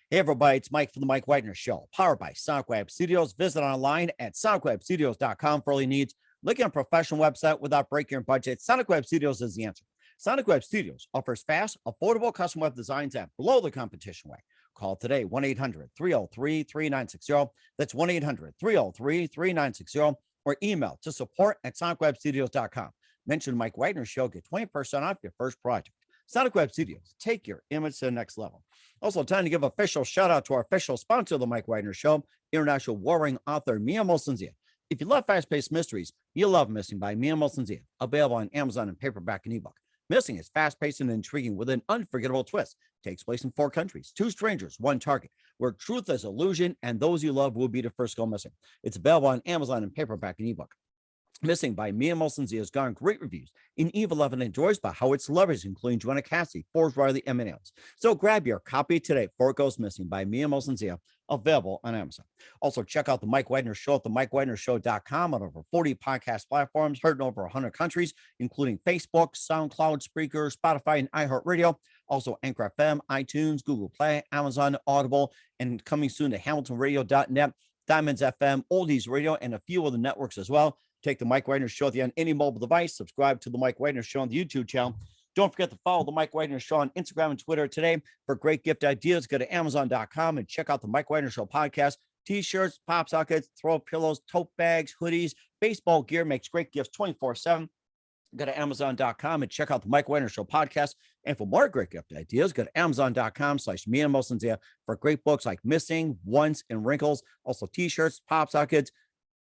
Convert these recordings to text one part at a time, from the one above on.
Hey, everybody, it's Mike from the Mike Wagner Show, powered by Sonic Web Studios. Visit online at sonicwebstudios.com for all your needs. Looking at a professional website without breaking your budget, Sonic Web Studios is the answer. Sonic Web Studios offers fast, affordable custom web designs at below the competition rate. Call today, 1-800-303-3960. That's 1-800-303-3960. Or email to support@sonicwebstudios.com. Mention Mike Wagner Show, get 20% off your first project. Sonic Web Studios, take your image to the next level. Also, time to give official shout out to our official sponsor of the Mike Wagner Show, international warring author Mia Molson-Zia. If you love fast-paced mysteries, you'll love Missing by Mia Molson-Zia, available on Amazon in paperback and ebook. Missing is fast-paced and intriguing with an unforgettable twist. Takes place in 4 countries, 2 strangers, 1 target, where truth is illusion and those you love will be the first go missing. It's available on Amazon in paperback and ebook. Missing by Mia Molson-Zia has gotten great reviews, and Eve 11 enjoys by how its celebrities, including Joanna Cassidy, Forbes Riley, and many others. So grab your copy today before it goes missing by Mia Molson-Zia, available on Amazon. Also, check out the Mike Wagner Show at themikewagnershow.com on over 40 podcast platforms, heard in over 100 countries, including Facebook, SoundCloud, Spreaker, Spotify, and iHeartRadio. Also, Anchor FM, iTunes, Google Play, Amazon, Audible, and coming soon to HamiltonRadio.net, Diamonds FM, Oldies Radio, and a few other networks as well. Take the Mike Wagner Show on any mobile device. Subscribe to the Mike Wagner Show on the YouTube channel. Don't forget to follow the Mike Wagner Show on Instagram and Twitter today. For great gift ideas, go to Amazon.com and check out the Mike Wagner Show podcast. T-shirts, pop sockets, throw pillows, tote bags, hoodies, baseball gear makes great gifts 24/7. Go to Amazon.com and check out the Mike Wagner Show podcast. And for more great gift ideas, go to Amazon.com/Mia Molson-Zia for great books like Missing, Once, and Wrinkles. Also T-shirts, pop sockets,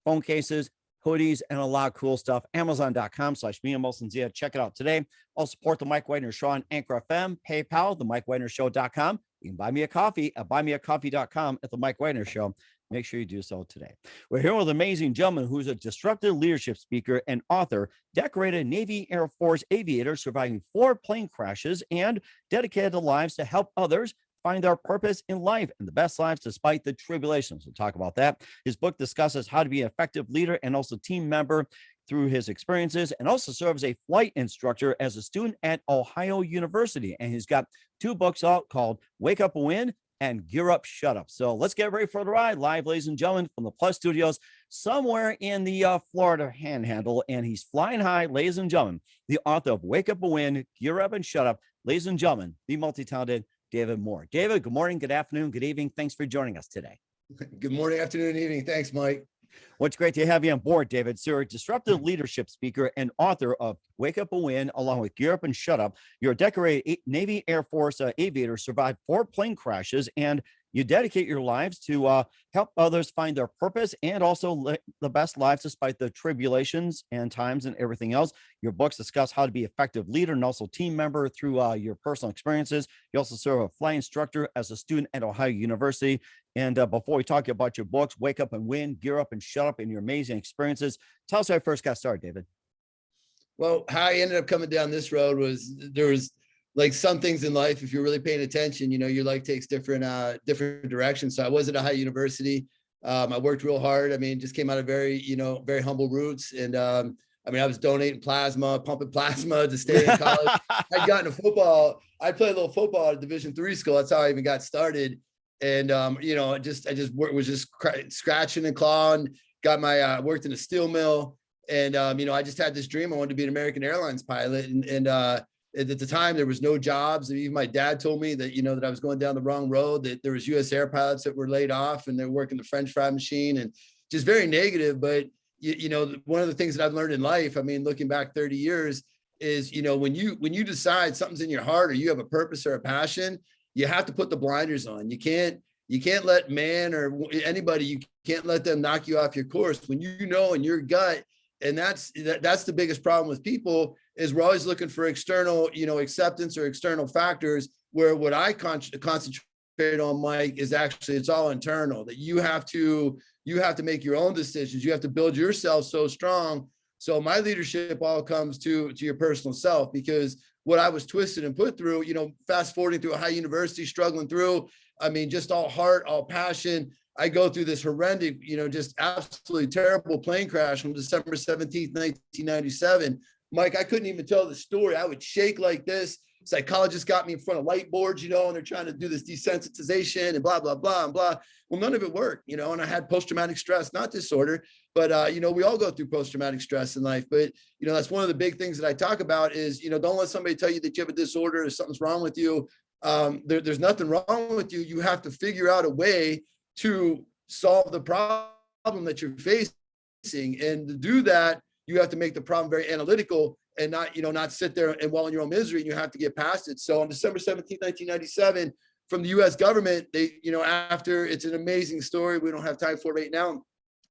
phone cases, hoodies, and a lot of cool stuff. Amazon.com/Mia Molson-Zia. Check it out today. I'll support the Mike Wagner Show on Anchor FM, PayPal, themikewagnershow.com. You can buy me a coffee at buymeacoffee.com at the Mike Wagner Show. Make sure you do so today. We're here with an amazing gentleman who's a disruptive leadership speaker and author, decorated Navy Air Force aviator, surviving 4 plane crashes, and dedicated to lives to help others find their purpose in life and the best lives despite the tribulations. We'll talk about that. His book discusses how to be an effective leader and also team member through his experiences, and also serves as a flight instructor as a student at Ohio University. And he's got 2 books out called Wake Up and Win and Gear Up, Shut Up. So let's get ready for the ride live, ladies and gentlemen, from the Plus Studios somewhere in the Florida Panhandle. And he's flying high, ladies and gentlemen, the author of Wake Up and Win, Gear Up and Shut Up, ladies and gentlemen, the multi-talented David Moore. David, good morning, good afternoon, good evening. Thanks for joining us today. Good morning, afternoon, evening. Thanks, Mike. Well, it's great to have you on board, David. So you're a disruptive leadership speaker and author of Wake Up and Win, along with Gear Up and Shut Up. You're a decorated Navy Air Force aviator, survived 4 plane crashes, and you dedicate your lives to help others find their purpose and also the best lives despite the tribulations and times and everything else. Your books discuss how to be an effective leader and also team member through your personal experiences. You also serve a flight instructor as a student at Ohio University. And before we talk about your books, Wake Up and Win, Gear Up and Shut Up, and your amazing experiences, tell us how you first got started, David. Well, how I ended up coming down this road was there was like some things in life, if you're really paying attention, you know, your life takes different directions. So I was at Ohio University. I worked real hard. I mean, just came out of very humble roots. And I was donating plasma, pumping plasma to stay in college. I'd gotten to football. I played a little football at Division III school. That's how I even got started. And, I just was just scratching and clawing, got my, worked in a steel mill. And, I just had this dream. I wanted to be an American Airlines pilot. And at the time, there was no jobs. And even my dad told me that, that I was going down the wrong road, that there was U.S. air pilots that were laid off and they're working the French fry machine, and just very negative. But, one of the things that I've learned in life, I mean, looking back 30 years is, when you decide something's in your heart or you have a purpose or a passion, you have to put the blinders on. You can't let man or anybody, you can't let them knock you off your course when you know in your gut. And that's the biggest problem with people is we're always looking for external, acceptance or external factors, where what I concentrate on, Mike, is actually it's all internal, that you have to make your own decisions. You have to build yourself so strong. So my leadership all comes to your personal self, because what I was twisted and put through, fast forwarding through Ohio University, struggling through, just all heart, all passion. I go through this horrendous, just absolutely terrible plane crash on December 17th, 1997. Mike, I couldn't even tell the story. I would shake like this. Psychologists got me in front of light boards, and they're trying to do this desensitization and blah, blah, blah, and blah. Well, none of it worked, and I had post-traumatic stress, not disorder, but, we all go through post-traumatic stress in life. But, that's one of the big things that I talk about is, don't let somebody tell you that you have a disorder or something's wrong with you. There's nothing wrong with you. You have to figure out a way to solve the problem that you're facing. And to do that, you have to make the problem very analytical and not sit there and wallow in your own misery, and you have to get past it. So on December 17th, 1997, from the US government, they, after, it's an amazing story. We don't have time for it right now.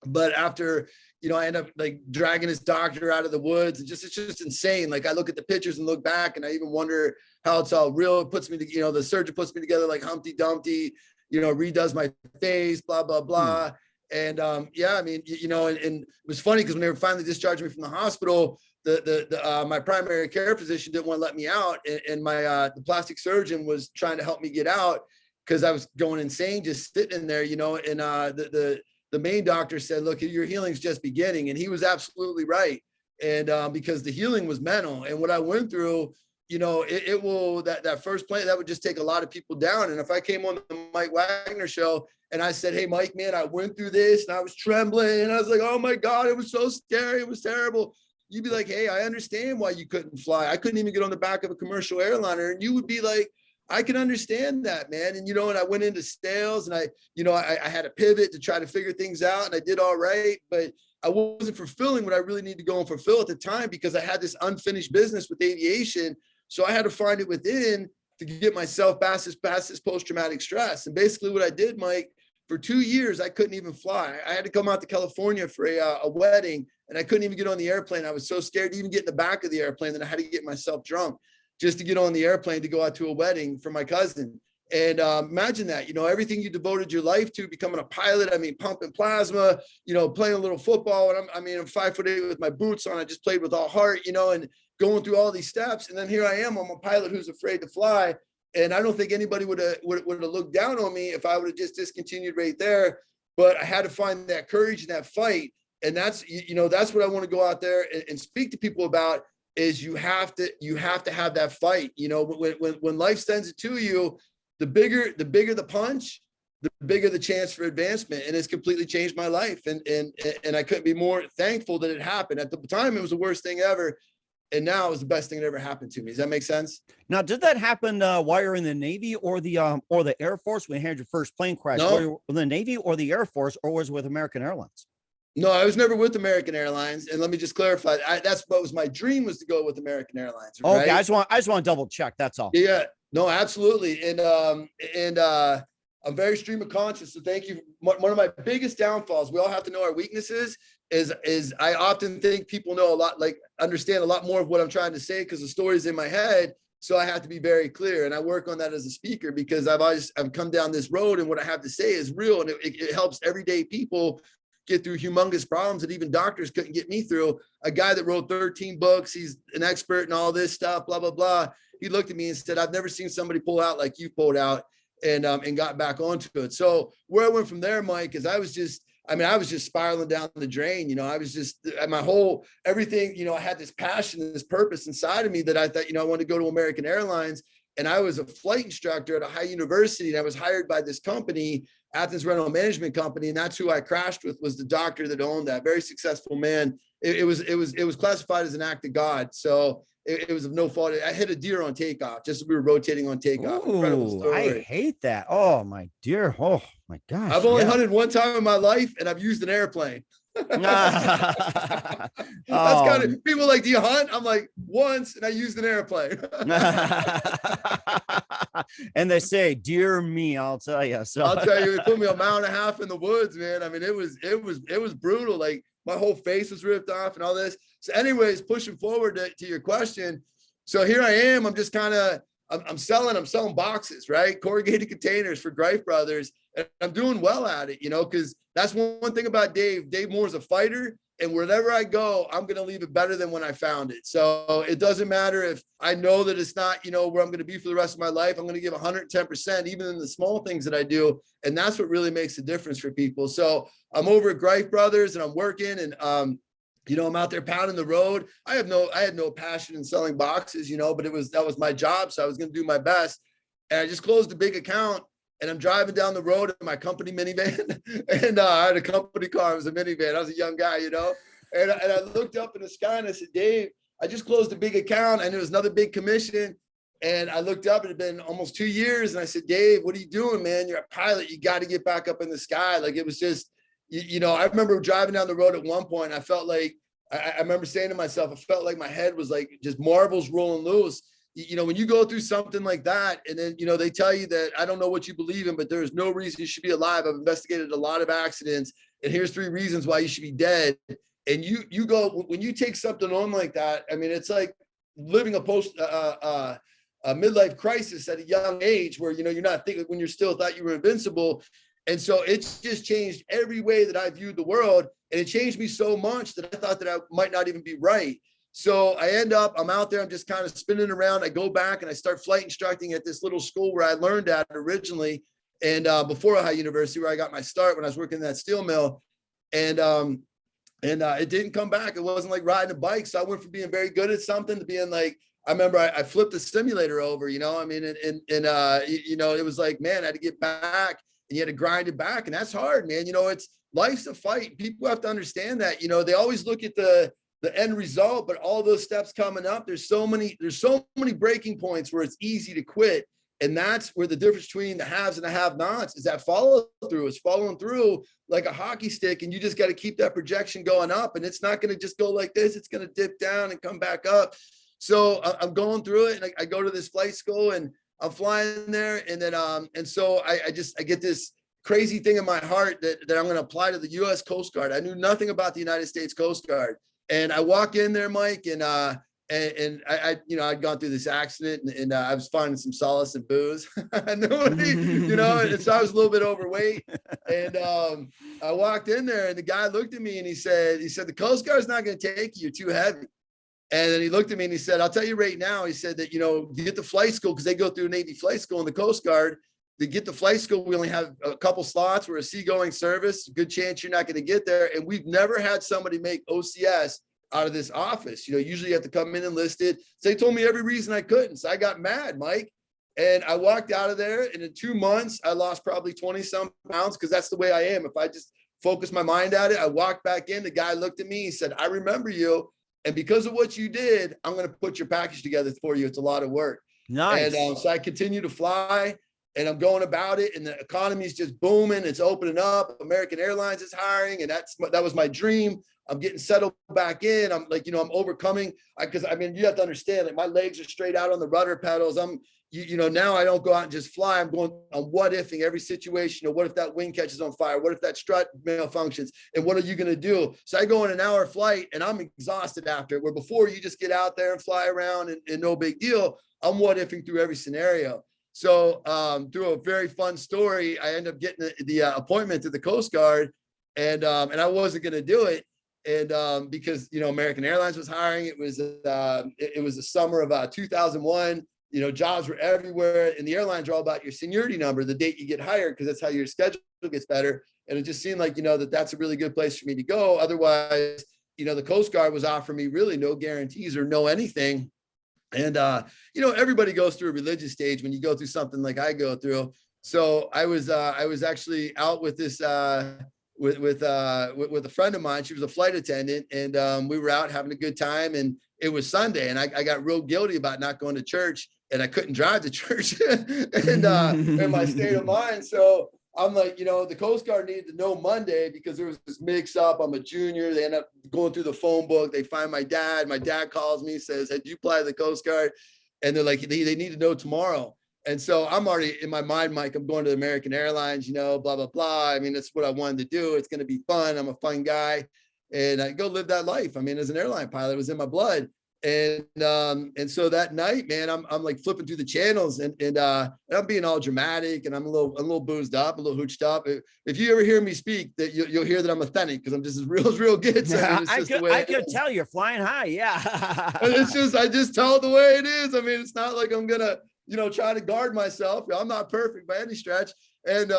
But after, I end up like dragging his doctor out of the woods, and it's just insane. Like, I look at the pictures and look back, and I even wonder how it's all real. It puts me to, the surgeon puts me together like Humpty Dumpty, redoes my face, blah, blah, blah. And yeah, I mean, and it was funny because when they were finally discharging me from the hospital, my primary care physician didn't want to let me out, and my the plastic surgeon was trying to help me get out because I was going insane just sitting in there, and the main doctor said, look, your healing's just beginning. And he was absolutely right. And because the healing was mental, and what I went through, it will, that first plan, that would just take a lot of people down. And if I came on the Mike Wagner show and I said, hey, Mike, man, I went through this and I was trembling and I was like, oh my God, it was so scary. It was terrible. You'd be like, hey, I understand why you couldn't fly. I couldn't even get on the back of a commercial airliner. And you would be like, I can understand that, man. And, and I went into sales, and I had a pivot to try to figure things out, and I did all right, but I wasn't fulfilling what I really needed to go and fulfill at the time because I had this unfinished business with aviation. So I had to find it within to get myself past this post-traumatic stress. And basically what I did, Mike, for 2 years, I couldn't even fly. I had to come out to California for a wedding, and I couldn't even get on the airplane. I was so scared to even get in the back of the airplane that I had to get myself drunk just to get on the airplane to go out to a wedding for my cousin. And imagine that, everything you devoted your life to, becoming a pilot, pumping plasma, playing a little football. And I'm 5'8" with my boots on. I just played with all heart, and going through all these steps. And then here I am, I'm a pilot who's afraid to fly. And I don't think anybody would have looked down on me if I would have just discontinued right there. But I had to find that courage and that fight. And that's what I want to go out there and speak to people about, is you have to have that fight. When life sends it to you, the bigger the punch, the bigger the chance for advancement. And it's completely changed my life. And I couldn't be more thankful that it happened. At the time, it was the worst thing ever. And now it was the best thing that ever happened to me. Does that make sense? Now, did that happen while you're in the Navy or the Air Force when you had your first plane crash? No. Were you in the Navy or the Air Force, or was it with American Airlines? No, I was never with American Airlines. And let me just clarify, that's what was my dream, was to go with American Airlines. Right? Okay, I just want to double check. That's all. Yeah, no, absolutely. And I'm very stream of conscious. So thank you. One of my biggest downfalls, we all have to know our weaknesses, is I often think people know a lot, like understand a lot more of what I'm trying to say because the story's in my head. So I have to be very clear. And I work on that as a speaker because I've come down this road, and what I have to say is real. And it helps everyday people get through humongous problems that even doctors couldn't get me through. A guy that wrote 13 books, he's an expert in all this stuff, blah, blah, blah. He looked at me and said, I've never seen somebody pull out like you pulled out, and got back onto it. So where I went from there, Mike, is I was just spiraling down the drain. I was just, my whole, everything, I had this passion, this purpose inside of me that I thought, I wanted to go to American Airlines. And I was a flight instructor at a high university, and I was hired by this company, Athens Rental Management Company. And that's who I crashed with, was the doctor that owned that. Very successful man. It was classified as an act of God. So it was of no fault. I hit a deer on takeoff, just as we were rotating on takeoff. Ooh, I hate that. Oh my dear. Oh my gosh. I've only hunted one time in my life, and I've used an airplane. That's kind of, people like, do you hunt? I'm like, once, and I used an airplane. And they say, dear me, I'll tell you. So I'll tell you, it put me a mile and a half in the woods, man. It was brutal. Like, my whole face was ripped off and all this. So anyways, pushing forward to your question. So here I am, I'm just kind of, I'm selling boxes, right? Corrugated containers for Greif Brothers. And I'm doing well at it, because that's one thing about Dave. Dave Moore's a fighter, and wherever I go, I'm going to leave it better than when I found it. So it doesn't matter if I know that it's not, where I'm going to be for the rest of my life. I'm going to give 110%, even in the small things that I do. And that's what really makes a difference for people. So I'm over at Greif Brothers, and I'm working, and I'm out there pounding the road. I had no passion in selling boxes, but that was my job. So I was going to do my best. And I just closed a big account, and I'm driving down the road in my company minivan. And I had a company car. It was a minivan. I was a young guy, and I looked up in the sky and I said, Dave, I just closed a big account and it was another big commission. And I looked up, it had been almost 2 years. And I said, Dave, what are you doing, man? You're a pilot. You got to get back up in the sky. Like, it was just, I remember driving down the road at one point. And I felt like, I remember saying to myself, I felt like my head was like just marbles rolling loose. When you go through something like that, and then, they tell you that, I don't know what you believe in, but there's no reason you should be alive. I've investigated a lot of accidents, and here's 3 reasons why you should be dead. And you go, when you take something on like that, I mean, it's like living a midlife crisis at a young age where, you're not thinking when you're still thought you were invincible. And so it's just changed every way that I viewed the world. And it changed me so much that I thought that I might not even be right. So I'm out there, I'm just kind of spinning around. I go back and I start flight instructing at this little school where I learned at originally. And before Ohio University, where I got my start when I was working in that steel mill. And it didn't come back. It wasn't like riding a bike. So I went from being very good at something to being like, I remember I flipped the simulator over, it was like, man, I had to get back, and you had to grind it back. And that's hard, man. Life's a fight. People have to understand that, they always look at the end result, but all those steps coming up, there's so many breaking points where it's easy to quit. And that's where the difference between the haves and the have-nots is. That follow through is following through like a hockey stick. And you just got to keep that projection going up, and it's not going to just go like this. It's going to dip down and come back up. So I'm going through it, and I go to this flight school, and I'm flying there. And then, and so I get this crazy thing in my heart that I'm going to apply to the U.S. Coast Guard. I knew nothing about the United States Coast Guard. And I walk in there, Mike, and I'd gone through this accident, and I was finding some solace in booze. Nobody, and so I was a little bit overweight. And I walked in there, and the guy looked at me, and he said, the Coast Guard's not going to take you. You're too heavy. And then he looked at me and he said, I'll tell you right now, he said that, you get the flight school, because they go through Navy flight school and the Coast Guard. To get the flight school, we only have a couple slots. We're a seagoing service. Good chance you're not going to get there. And we've never had somebody make OCS out of this office. Usually you have to come in enlisted. So they told me every reason I couldn't. So I got mad, Mike. And I walked out of there. And in 2 months, I lost probably 20 some pounds, because that's the way I am. If I just focus my mind at it, I walked back in. The guy looked at me. He said, I remember you. And because of what you did, I'm going to put your package together for you. It's a lot of work. Nice. And so I continue to fly, and I'm going about it, and the economy is just booming. It's opening up. American Airlines is hiring, and that was my dream. I'm getting settled back in. I'm like, I'm overcoming, because you have to understand, like, my legs are straight out on the rudder pedals. Now I don't go out and just fly. I'm going on what ifing every situation. What if that wing catches on fire? What if that strut malfunctions? And what are you going to do? So I go on an hour flight, and I'm exhausted after it, where before you just get out there and fly around and no big deal. I'm what ifing through every scenario. So through a very fun story, I end up getting the appointment to the Coast Guard, and I wasn't going to do it. And because, American Airlines was hiring. It was the summer of 2001. Jobs were everywhere, and the airlines are all about your seniority number, the date you get hired, because that's how your schedule gets better. And it just seemed like, that's a really good place for me to go. Otherwise, the Coast Guard was offering me really no guarantees or no anything. And, everybody goes through a religious stage when you go through something like I go through. So I was actually out with this, with a friend of mine. She was a flight attendant, and we were out having a good time, and it was Sunday, and I got real guilty about not going to church, and I couldn't drive to church and in my state of mind. So I'm like, the Coast Guard needed to know Monday, because there was this mix up. I'm a junior. They end up going through the phone book. They find my dad. My dad calls me, says, "Hey, did you apply to the Coast Guard?" And they're like, they need to know tomorrow. And so I'm already in my mind, Mike, I'm going to American Airlines, blah, blah, blah. That's what I wanted to do. It's going to be fun. I'm a fun guy, and I go live that life. As an airline pilot, it was in my blood. And so that night, man, I'm like flipping through the channels, and I'm being all dramatic, and I'm a little boozed up, a little hooched up. If you ever hear me speak, that you'll hear that I'm authentic, because I'm just as real gets. I could tell you're flying high. Yeah. And I just tell it the way it is. It's not like I'm gonna, try to guard myself. I'm not perfect by any stretch. And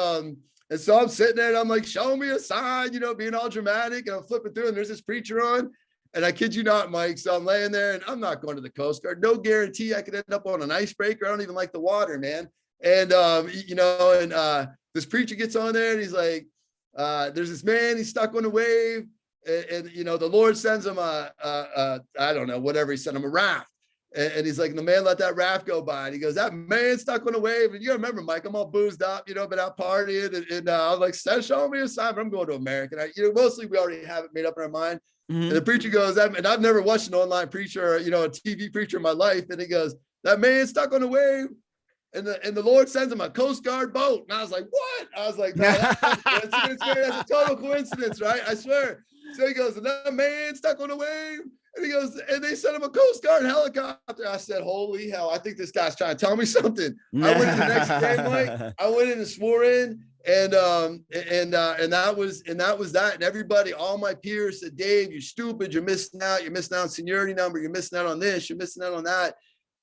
so I'm sitting there, and I'm like, show me a sign, being all dramatic, and I'm flipping through, and there's this preacher on. And I kid you not, Mike. So I'm laying there and I'm not going to the Coast Guard. No guarantee I could end up on an icebreaker. I don't even like the water, man. And, this preacher gets on there and he's like, there's this man, he's stuck on a wave. And the Lord sends him I don't know, whatever, he sent him a raft. And he's like, the man let that raft go by. And he goes, that man stuck on a wave. And you remember, Mike, I'm all boozed up, been out partying. And I was like, show me a sign. I'm going to America. And mostly we already have it made up in our mind. Mm-hmm. And the preacher goes, and I've never watched an online preacher or, a TV preacher in my life. And he goes, that man stuck on a wave. And the Lord sends him a Coast Guard boat. And I was like, what? I was like, no, that's a total coincidence, right? I swear. So he goes, and that man stuck on a wave. And he goes, and they sent him a Coast Guard helicopter. I said, holy hell, I think this guy's trying to tell me something. I went in the next day, Mike. I went in and swore in. And that was that. And everybody, all my peers said, Dave, you're stupid. You're missing out. You're missing out on seniority number. You're missing out on this. You're missing out on that.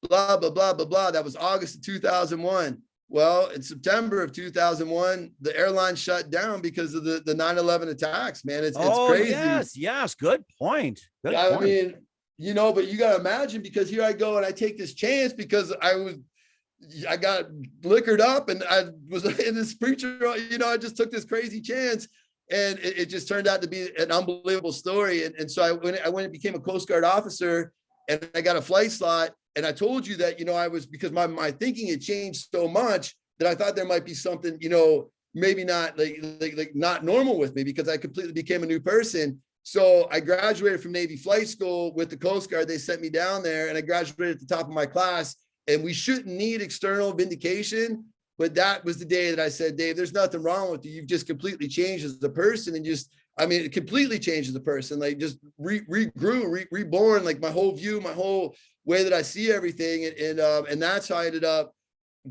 Blah, blah, blah, blah, blah. That was August of 2001. Well, in September of 2001, the airline shut down because of the 9/11 attacks, man. It's crazy. Yes. Good point. Good I point. mean, but you got to imagine, because here I go and I take this chance because I got liquored up and I was in this preacher, I just took this crazy chance and it just turned out to be an unbelievable story. And so I went and became a Coast Guard officer and I got a flight slot. And I told you that, I was, because my thinking had changed so much that I thought there might be something, maybe not like not normal with me, because I completely became a new person. So I graduated from Navy flight school with the Coast Guard. They sent me down there and I graduated at the top of my class, and we shouldn't need external vindication. But that was the day that I said, Dave, there's nothing wrong with you. You've just completely changed as a person, and it completely changed as a person, like just regrew, reborn, like my whole view, my whole way that I see everything. And that's how I ended up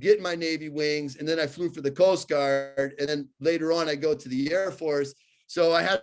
getting my Navy wings. And then I flew for the Coast Guard. And then later on, I go to the Air Force. So I had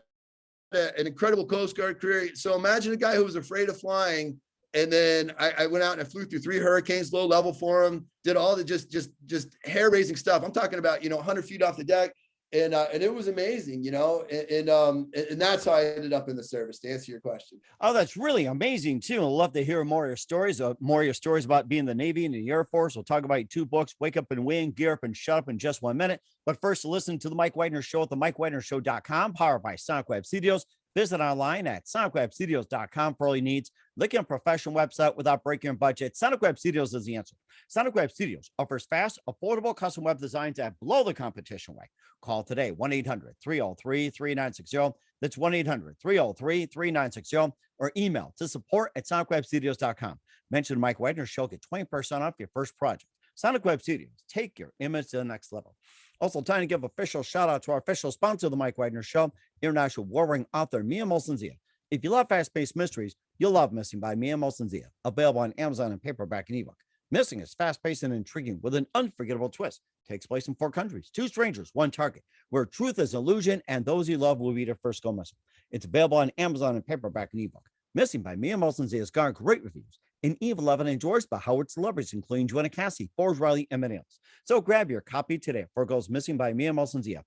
an incredible Coast Guard career. So imagine a guy who was afraid of flying. And then I went out and I flew through 3 hurricanes, low level for them, did all the just hair raising stuff. I'm talking about, 100 feet off the deck. And it was amazing, and that's how I ended up in the service, to answer your question. Oh, that's really amazing too. I'd love to hear more of your stories about being in the Navy and the Air Force. We'll talk about your 2 books, Wake Up and Win, Gear Up and Shut Up, in just 1 minute. But first, listen to the Mike Wagner Show at the MikeWagnerShow.com, powered by Sonic Web Studios. Visit online at sonicwebstudios.com for all your needs. Looking at a professional website without breaking your budget? Sonic Web Studios is the answer. Sonic Web Studios offers fast, affordable custom web designs that blow the competition away. Call today, 1-800-303-3960. That's 1-800-303-3960. Or email to support@sonicwebstudios.com. Mention Mike Wagner Show, get 20% off your first project. Sonic Web Studios, take your image to the next level. Also, time to give official shout out to our official sponsor of the Mike Wagner Show, international warring author Mia Molson-Zia. If you love fast-paced mysteries, you'll love Missing by Mia Molson-Zia, available on Amazon in paperback and ebook. Missing is fast-paced and intriguing with an unforgettable twist. Takes place in 4 countries, 2 strangers, 1 target, where truth is illusion and those you love will be their first go missing. It's available on Amazon in paperback and ebook. Missing by Mia Molson-Zia has garnered great reviews and even loved and endorsed by Howard celebrities, including Joanna Cassie, Forbes Riley, and many others. So grab your copy today before it goes missing by Mia Molson-Zia.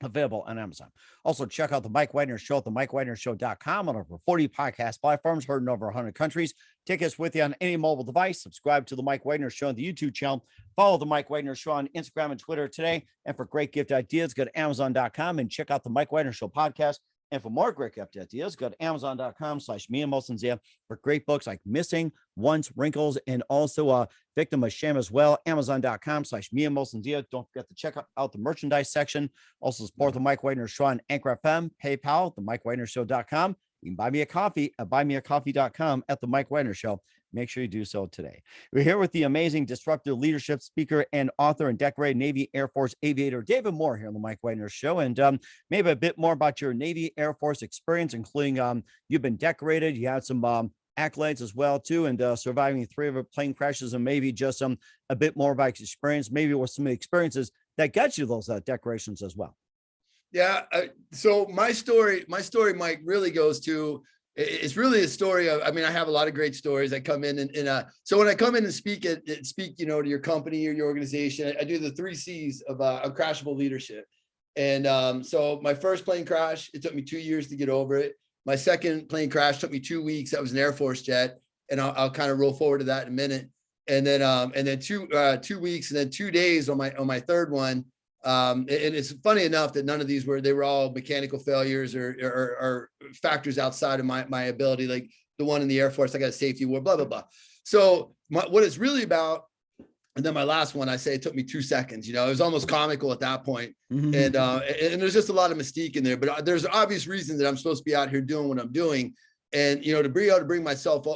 Available on Amazon. Also, check out the Mike Wagner Show at the MikeWagnerShow.com on over 40 podcast platforms, heard in over 100 countries. Take us with you on any mobile device. Subscribe to the Mike Wagner Show on the YouTube channel. Follow the Mike Wagner Show on Instagram and Twitter today. And for great gift ideas, go to Amazon.com and check out the Mike Wagner Show podcast. And for more great gift ideas, go to Amazon.com/Mia Molson-Zia for great books like Missing, Once, Wrinkles, and also Victim of Shame as well. Amazon.com/Mia Molson-Zia. Don't forget to check out the merchandise section. Also support the Mike Wagner Show on Anchor FM, PayPal, the MikeWagnerShow.com. You can buy me a coffee at buymeacoffee.com at the Mike Wagner Show. Make sure you do so today. We're here with the amazing disruptive leadership speaker and author and decorated Navy Air Force aviator, David Moore, here on the Mike Wagner Show. And maybe a bit more about your Navy Air Force experience, including you've been decorated. You had some accolades as well, too, and surviving 3 of plane crashes, and maybe just a bit more about experience, maybe with some experiences that got you those decorations as well. Yeah. So my story, Mike, really goes to, it's really a story of, I have a lot of great stories. I come in and so when I come in and speak, to your company or your organization, I do the 3 C's of uncrashable leadership. And so my first plane crash, it took me 2 years to get over it. My second plane crash took me 2 weeks. That was an Air Force jet. And I'll kind of roll forward to that in a minute. And then 2 weeks and then 2 days on my third one. And it's funny enough that none of these they were all mechanical failures or factors outside of my ability. Like the one in the Air Force, I got a safety award, blah, blah, blah. So what it's really about, and then my last one, I say it took me 2 seconds, it was almost comical at that point. And there's just a lot of mystique in there, but there's obvious reasons that I'm supposed to be out here doing what I'm doing. And, to be able to bring myself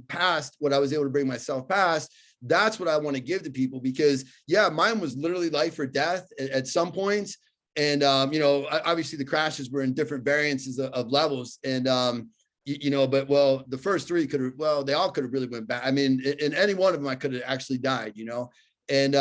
past what I was able to bring myself past, that's what I want to give to people, because mine was literally life or death at some points. And, obviously the crashes were in different variances of levels. And, but the first three they all could have really went back. I mean, in any one of them, I could have actually died, and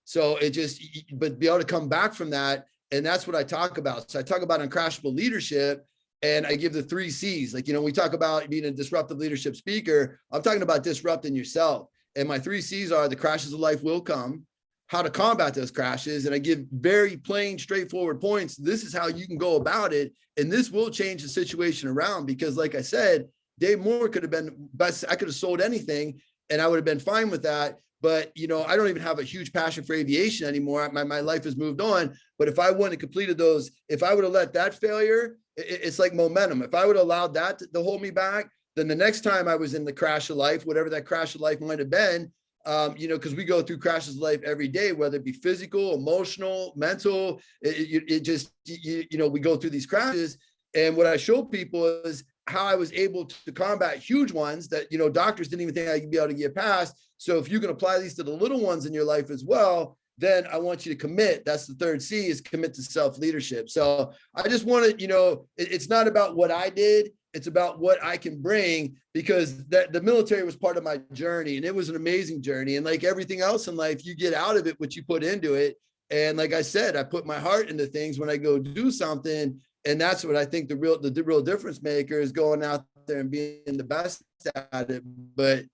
so it just, but be able to come back from that. And that's what I talk about. So I talk about uncrashable leadership, and I give the 3 C's. Like, we talk about being a disruptive leadership speaker. I'm talking about disrupting yourself. And my 3 C's are: the crashes of life will come, how to combat those crashes. And I give very plain, straightforward points. This is how you can go about it. And this will change the situation around, because like I said, Dave Moore could have been best. I could have sold anything and I would have been fine with that. But, I don't even have a huge passion for aviation anymore. My life has moved on. But if I wouldn't have completed those, if I would have let that failure, it's like momentum. If I would have allowed that to hold me back, then the next time I was in the crash of life, whatever that crash of life might have been, because we go through crashes of life every day, whether it be physical, emotional, mental, we go through these crashes. And what I show people is how I was able to combat huge ones that, doctors didn't even think I could be able to get past. So if you can apply these to the little ones in your life as well, then I want you to commit. That's the 3rd C, is commit to self-leadership. So I just want to, it's not about what I did. It's about what I can bring, because the military was part of my journey, and it was an amazing journey. And like everything else in life, you get out of it what you put into it. And like I said, I put my heart into things when I go do something. And that's what I think the real difference maker is, going out there and being the best at it. But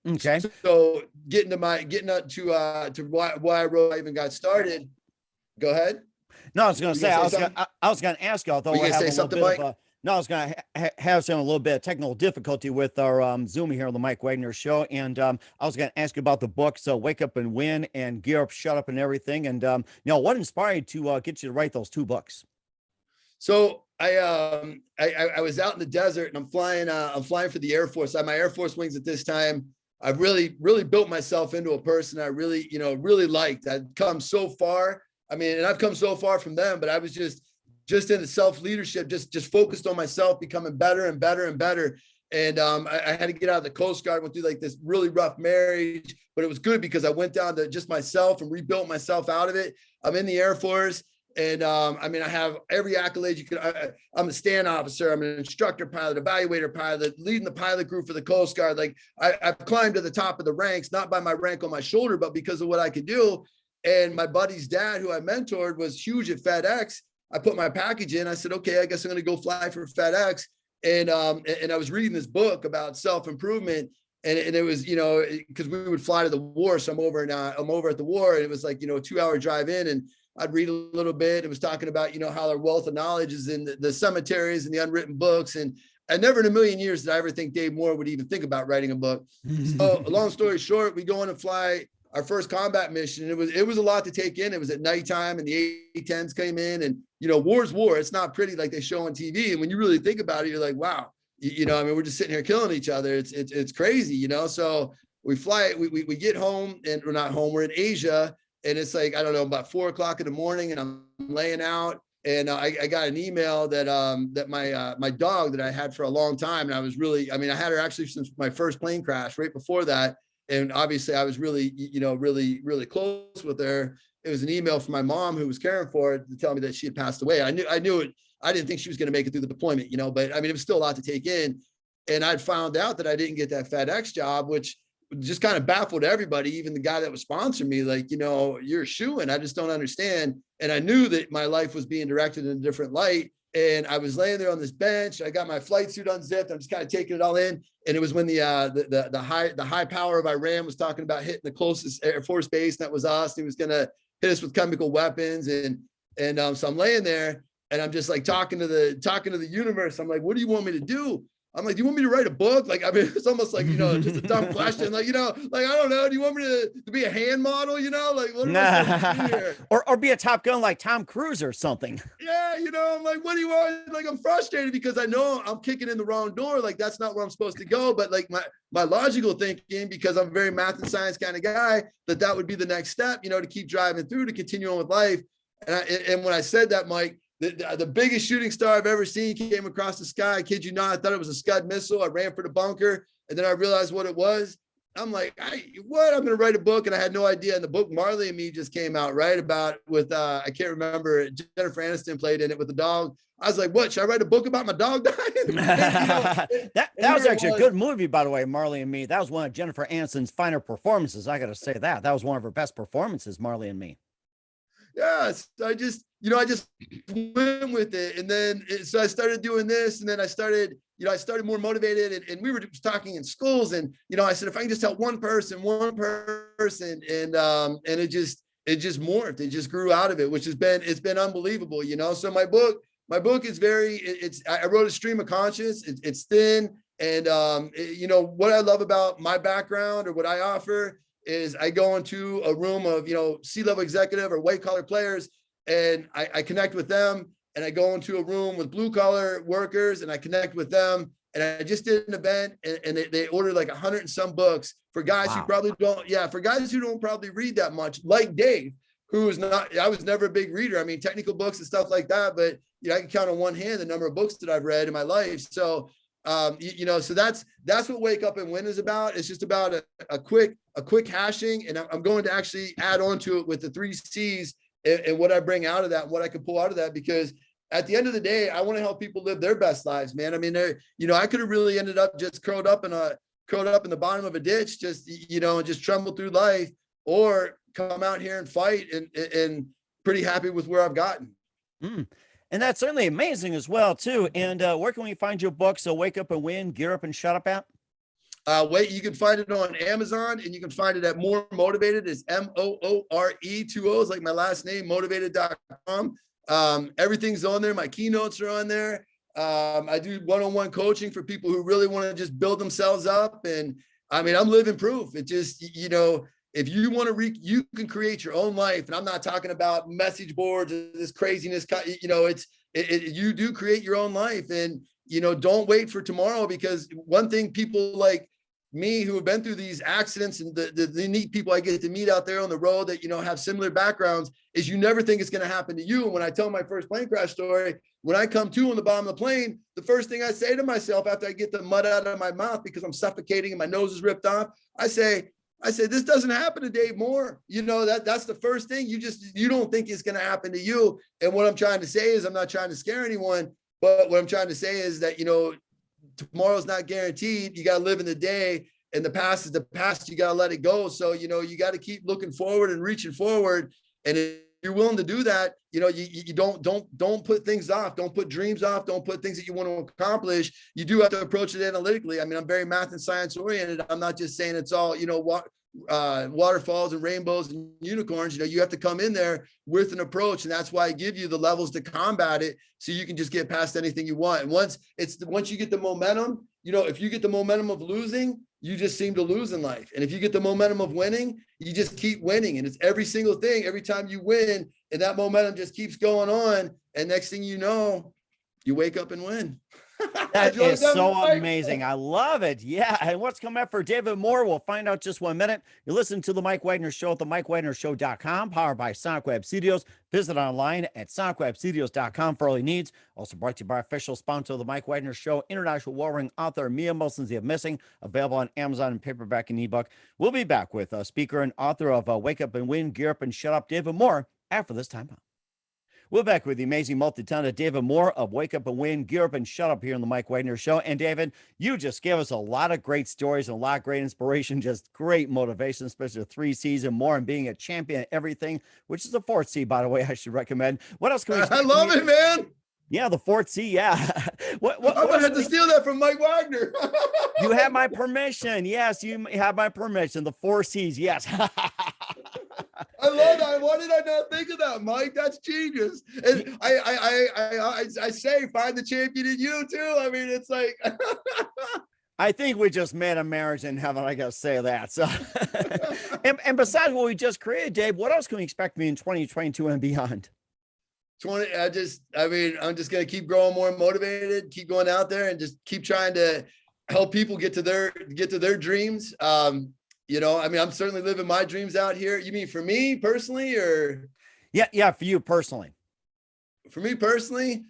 okay. So getting up to why I wrote, I even got started. Go ahead. No, I was going to say, I was going to ask you, although we're having a little bit of no, I was going to have some a little bit of technical difficulty with our Zoom here on the Mike Wagner Show. And I was going to ask you about the book, so Wake Up and Win and Gear Up, Shut Up and everything. And what inspired you to get you to write those 2 books? So I was out in the desert, and I'm flying for the Air Force. I had my Air Force wings at this time. I've really built myself into a person I really liked. I'd come so far. I mean, and I've come so far from them, but I was just in the self-leadership, just focused on myself, becoming better and better and better. And I had to get out of the Coast Guard, went through like this really rough marriage, but it was good because I went down to just myself and rebuilt myself out of it. I'm in the Air Force. And I have every accolade you could. I'm a stand officer. I'm an instructor pilot, evaluator pilot, leading the pilot group for the Coast Guard. Like I've climbed to the top of the ranks, not by my rank on my shoulder, but because of what I could do. And my buddy's dad, who I mentored, was huge at FedEx. I put my package in. I said, okay, I guess I'm going to go fly for FedEx. And I was reading this book about self-improvement. And it was, because we would fly to the war. So I'm over at the war. And it was like, a 2-hour drive in, and I'd read a little bit. It was talking about, how their wealth of knowledge is in the cemeteries and the unwritten books. And I never in a million years did I ever think Dave Moore would even think about writing a book. So long story short, we go in and fly our first combat mission. It was a lot to take in. It was at nighttime, and the A-10s came in, and, war's war. It's not pretty like they show on TV. And when you really think about it, you're like, wow, we're just sitting here killing each other. It's crazy, So we fly, we get home, and we're not home. We're in Asia. And it's like, I don't know, about 4 o'clock in the morning, and I'm laying out, and I got an email that my dog that I had for a long time, and I was really, I had her actually since my first plane crash right before that. And obviously I was really, really close with her. It was an email from my mom, who was caring for it, to tell me that she had passed away. I knew it. I didn't think she was going to make it through the deployment, but it was still a lot to take in. And I'd found out that I didn't get that FedEx job, which just kind of baffled everybody, even the guy that was sponsoring me, like, you're a shoo-in. I just don't understand. And I knew that my life was being directed in a different light. And I was laying there on this bench. I got my flight suit unzipped. I'm just kind of taking it all in. And it was when the high power of Iran was talking about hitting the closest Air Force base. That was us. He was going to hit us with chemical weapons. And so I'm laying there, and I'm just like talking to the universe. I'm like, what do you want me to do? I'm like, do you want me to write a book? Like, I mean, it's almost like, just a dumb question. Like, like, I don't know. Do you want me to be a hand model? Like, what am I supposed to do here? or be a Top Gun like Tom Cruise or something. Yeah. I'm like, what do you want? Like, I'm frustrated because I know I'm kicking in the wrong door. Like, that's not where I'm supposed to go. But like my logical thinking, because I'm a very math and science kind of guy, that would be the next step, to keep driving through, to continue on with life. And when I said that, Mike, the biggest shooting star I've ever seen came across the sky. I kid you not. I thought it was a Scud missile. I ran for the bunker, and then I realized what it was. I'm like, what? I'm going to write a book, and I had no idea. And the book Marley and Me just came out, right? About with I can't remember. Jennifer Aniston played in it with the dog. I was like, what? Should I write a book about my dog dying? That was actually a good movie, by the way, Marley and Me. That was one of Jennifer Aniston's finer performances. I got to say that was one of her best performances, Marley and Me. Yes, I just went with it. And then, so I started doing this, and then I started more motivated, and we were just talking in schools, and, I said, if I can just help one person, and it just morphed. It just grew out of it, which it's been unbelievable, So my book is I wrote a stream of conscious. It's thin. And, what I love about my background, or what I offer, is I go into a room of, C-level executive or white collar players, and I connect with them, and I go into a room with blue collar workers, and I connect with them. And I just did an event, and they ordered like 100 and some books for guys who probably don't probably read that much, like Dave, who is not, I was never a big reader. I mean, technical books and stuff like that, but I can count on one hand the number of books that I've read in my life. So so that's what Wake Up and Win is about. It's just about a quick hashing, and I'm going to actually add on to it with the 3 C's and what I bring out of that, what I can pull out of that, because at the end of the day, I want to help people live their best lives, man. I mean, I could have really ended up just curled up in the bottom of a ditch, just, and just tremble through life, or come out here and fight, and pretty happy with where I've gotten. And that's certainly amazing as well, too. And where can we find your book? So Wake Up and Win, Gear Up and Shut Up app? You can find it on Amazon, and you can find it at More Motivated. It's MOORE, 2 O's, like my last name, motivated.com. Everything's on there. My keynotes are on there. I do one-on-one coaching for people who really want to just build themselves up. And I mean, I'm living proof. It just, if you want to you can create your own life. And I'm not talking about message boards, this craziness, you do create your own life. And, don't wait for tomorrow, because one thing people like me who have been through these accidents, and the neat people I get to meet out there on the road that, have similar backgrounds, is you never think it's going to happen to you. And when I tell my first plane crash story, when I come to on the bottom of the plane, the first thing I say to myself after I get the mud out of my mouth because I'm suffocating and my nose is ripped off, I say, this doesn't happen to Dave Moore. That's the first thing. You don't think it's going to happen to you. And what I'm trying to say is, I'm not trying to scare anyone, but what I'm trying to say is that, tomorrow's not guaranteed. You got to live in the day, and the past is the past. You got to let it go. So, you got to keep looking forward and reaching forward. And if you're willing to do that, you don't put things off. Don't put dreams off. Don't put things that you want to accomplish. You do have to approach it analytically. I mean, I'm very math and science oriented. I'm not just saying it's all, waterfalls and rainbows and unicorns. You have to come in there with an approach, and that's why I give you the levels to combat it, so you can just get past anything you want. And once you get the momentum, if you get the momentum of losing, you just seem to lose in life. And if you get the momentum of winning, you just keep winning. And it's every single thing. Every time you win, and that momentum just keeps going on. And next thing you know, you wake up and win. That is so amazing. I love it. Yeah. And what's coming up for David Moore, we'll find out just 1 minute. You listen to the Mike Wagner Show at the MikeWagnerShow.com, powered by Sonic Web Studios. Visit online at SonicWebStudios.com for all your needs. Also brought to you by official sponsor of the Mike Wagner Show, international warring author Mia Molson's The Missing, available on Amazon and paperback and ebook. We'll be back with speaker and author of Wake Up and Win, Gear Up and Shut Up, David Moore, after this time out. We're back with the amazing multi-talented David Moore of Wake Up and Win, Gear Up and Shut Up here on the Mike Wagner Show. And David, you just gave us a lot of great stories and a lot of great inspiration, just great motivation, especially the 3 C's and more, and being a champion at everything, which is the 4th C, by the way, I should recommend. What else can we I love it, man. Yeah, the 4th C, yeah. I'm going to have to steal that from Mike Wagner. You have my permission. Yes, you have my permission. The 4 C's, yes. I love that. Why did I not think of that, Mike? That's genius. And I say, find the champion in you too. I mean, it's like. I think we just made a marriage in heaven. I gotta say that. So, and besides what we just created, Dave, what else can we expect me in 2022 and beyond? I'm just gonna keep growing more motivated, keep going out there, and just keep trying to help people get to their dreams. I'm certainly living my dreams out here. You mean for me personally, or? Yeah, for you personally. For me personally,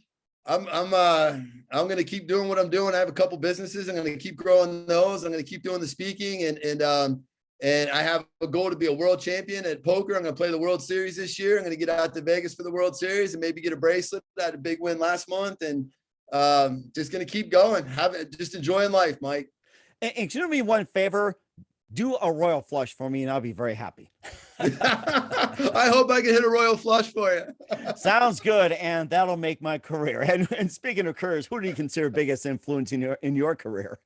I'm going to keep doing what I'm doing. I have a couple businesses. I'm going to keep growing those. I'm going to keep doing the speaking, and I have a goal to be a world champion at poker. I'm going to play the World Series this year. I'm going to get out to Vegas for the World Series and maybe get a bracelet. I had a big win last month, and just going to keep going. Just enjoying life, Mike. And can you do me one favor? Do a royal flush for me, and I'll be very happy. I hope I can hit a royal flush for you. Sounds good, and that'll make my career. And speaking of careers, who do you consider biggest influence in your career?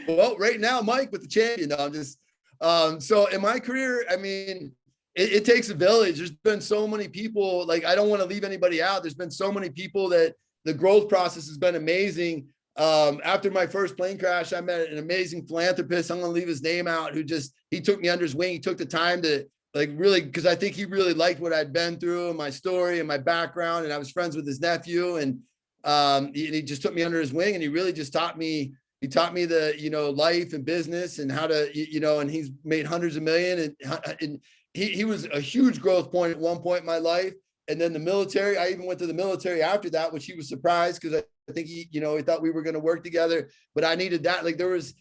Well, right now, Mike, with the champion, I'm just so in my career, I mean, it takes a village. There's been so many people. Like, I don't want to leave anybody out. There's been so many people that the growth process has been amazing. After my first plane crash, I met an amazing philanthropist. I'm going to leave his name out, he took me under his wing. He took the time to because I think he really liked what I'd been through and my story and my background. And I was friends with his nephew, and he just took me under his wing, and he really just taught me the, life and business and how to, and he's made hundreds of million, and he was a huge growth point at one point in my life. And then the military, I even went to the military after that, which he was surprised, because I think he thought we were going to work together, but I needed that. Like, there was,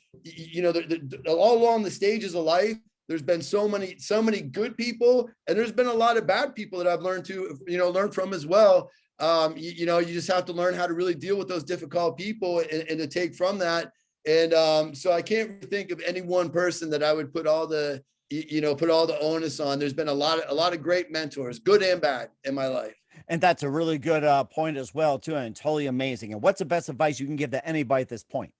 all along the stages of life, there's been so many good people, and there's been a lot of bad people that I've learned from as well. You just have to learn how to really deal with those difficult people and to take from that. And so I can't really think of any one person that I would put all the onus on. There's been a lot of great mentors, good and bad, in my life. And that's a really good point as well, too, and totally amazing. And what's the best advice you can give to anybody at this point?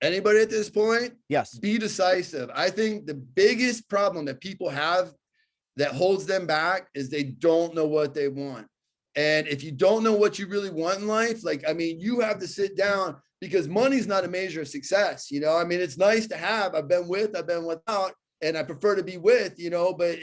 Anybody at this point? Yes. Be decisive. I think the biggest problem that people have that holds them back is they don't know what they want. And if you don't know what you really want in life, you have to sit down, because money's not a measure of success. It's nice to have. I've been without, and I prefer to be with, but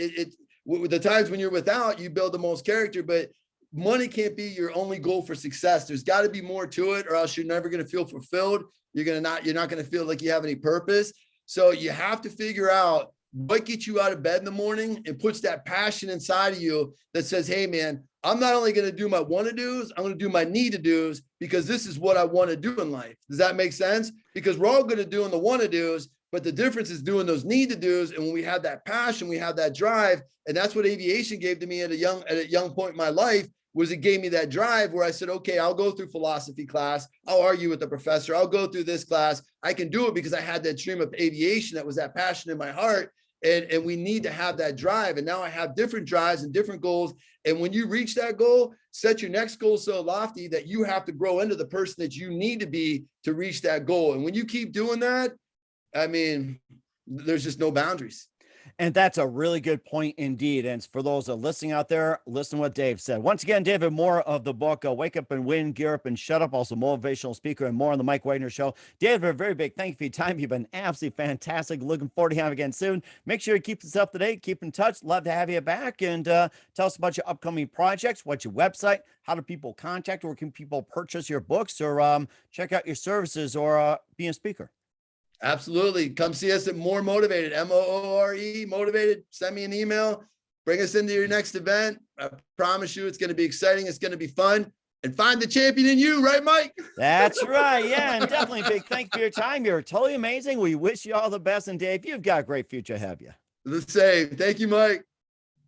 with the times when you're without, you build the most character. But money can't be your only goal for success. There's got to be more to it, or else you're never going to feel fulfilled. You're not going to feel like you have any purpose. So you have to figure out what gets you out of bed in the morning and puts that passion inside of you that says, hey man, I'm not only going to do my want to do's, I'm going to do my need to do's, because this is what I want to do in life. Does that make sense? Because we're all good at doing the want to do's, but the difference is doing those need to do's. And when we have that passion, we have that drive. And that's what aviation gave to me at a young point in my life. It gave me that drive where I said, okay, I'll go through philosophy class. I'll argue with the professor. I'll go through this class. I can do it because I had that dream of aviation. That was that passion in my heart. And we need to have that drive. And now I have different drives and different goals. And when you reach that goal, set your next goal so lofty that you have to grow into the person that you need to be to reach that goal. And when you keep doing that, there's just no boundaries. And that's a really good point indeed. And for those that are listening out there, listen to what Dave said. Once again, David, more of the book, Wake Up and Win, Gear Up and Shut Up, also motivational speaker, and more on the Mike Wagner Show. David, a very big thank you for your time. You've been absolutely fantastic. Looking forward to having you again soon. Make sure you keep this up to date, keep in touch. Love to have you back, and tell us about your upcoming projects. What's your website? How do people contact, or can people purchase your books, or check out your services, or be a speaker? Absolutely. Come see us at More Motivated, Moore, Motivated. Send me an email. Bring us into your next event. I promise you it's going to be exciting. It's going to be fun. And find the champion in you, right, Mike? That's right. Yeah, and definitely big thank you for your time. You're totally amazing. We wish you all the best. And Dave, you've got a great future ahead of you. The same. Thank you, Mike.